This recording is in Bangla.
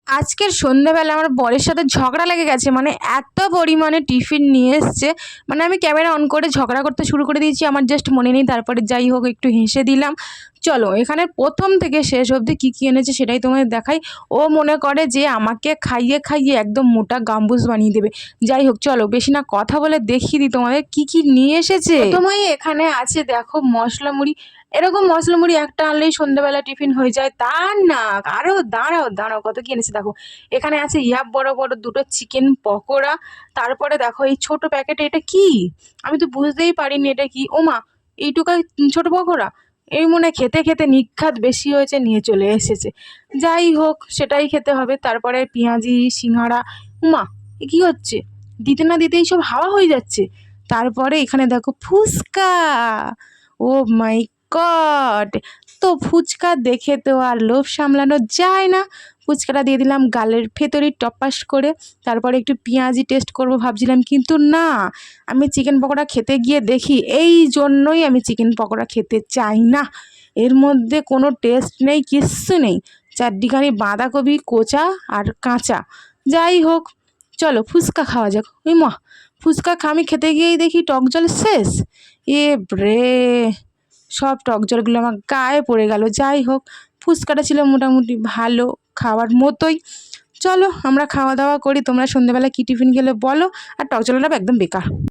আজকের সন্ধ্যাবেলা আমার বরের সাথে ঝগড়া লেগে গেছে, মানে এত পরিমাণে টিফিন নিয়ে এসছে, মানে আমি ক্যামেরা অন করে ঝগড়া করতে শুরু করে দিয়েছি, আমার জাস্ট মনে নেই। তারপরে যাই হোক একটু হেসে দিলাম। চলো এখানে প্রথম থেকে শেষ অবধি কী কী এনেছে সেটাই তোমাদের দেখাই। ও মনে করে যে আমাকে খাইয়ে খাইয়ে একদম মোটা গাম্বুজ বানিয়ে দেবে। যাই হোক চলো বেশি না কথা বলে দেখিয়ে দিই তোমাদের কী কী নিয়ে এসেছে। প্রথমেই এখানে আছে দেখো মশলা মুড়ি। এরকম মশলা মুড়ি একটা আনলেই সন্ধ্যাবেলা টিফিন হয়ে যায়, তা না। আরও দাঁড়াও দাঁড়াও, কত কি এনেছে দেখো। এখানে আছে ইয়াব বড় বড় দুটো চিকেন পকোড়া। তারপরে দেখো এই ছোট প্যাকেটে এটা কি, আমি তো বুঝতেই পারিনি এটা কি। ওমা, এইটুকাই ছোট পকোড়া। এই মনে হয় খেতে খেতে নিঘাত বেশি হয়েছে, নিয়ে চলে এসেছে। যাই হোক সেটাই খেতে হবে। তারপরে পেঁয়াজি সিঙ্গাড়া। উমা, এ কি হচ্ছে, দিতে না দিতেই সব হাওয়া হয়ে যাচ্ছে। তারপরে এখানে দেখো ফুচকা। ও মাই গড! তো ফুচকা দেখে তো আর লোভ সামলানো যায় না। ফুচকাটা দিয়ে দিলাম গালের ভেতরে টপাস করে। তারপরে একটু পেঁয়াজি টেস্ট করব ভাবছিলাম, কিন্তু না, আমি চিকেন পকোড়া খেতে গিয়ে দেখি এই জন্যই আমি চিকেন পকোড়া খেতে চাই না। এর মধ্যে কোনো টেস্ট নেই, কিচ্ছু নেই। চারদিখানি বাঁধাকপি কোচা আর কাঁচা। যাই হোক চলো ফুচকা খাওয়া যাক। ওই মা, ফুচকা আমি খেতে গিয়েই দেখি টক জল শেষ। এ রে, সব টক জলগুলো আমার গায়ে পড়ে গেল। যাই হোক ফুচকাটা ছিল মোটামুটি ভালো, খাওয়ার মতোই। চলো আমরা খাওয়া দাওয়া করি। তোমরা সন্ধ্যেবেলা কী টিফিন খেলে বলো। আর টক জলটা একদম বেকার।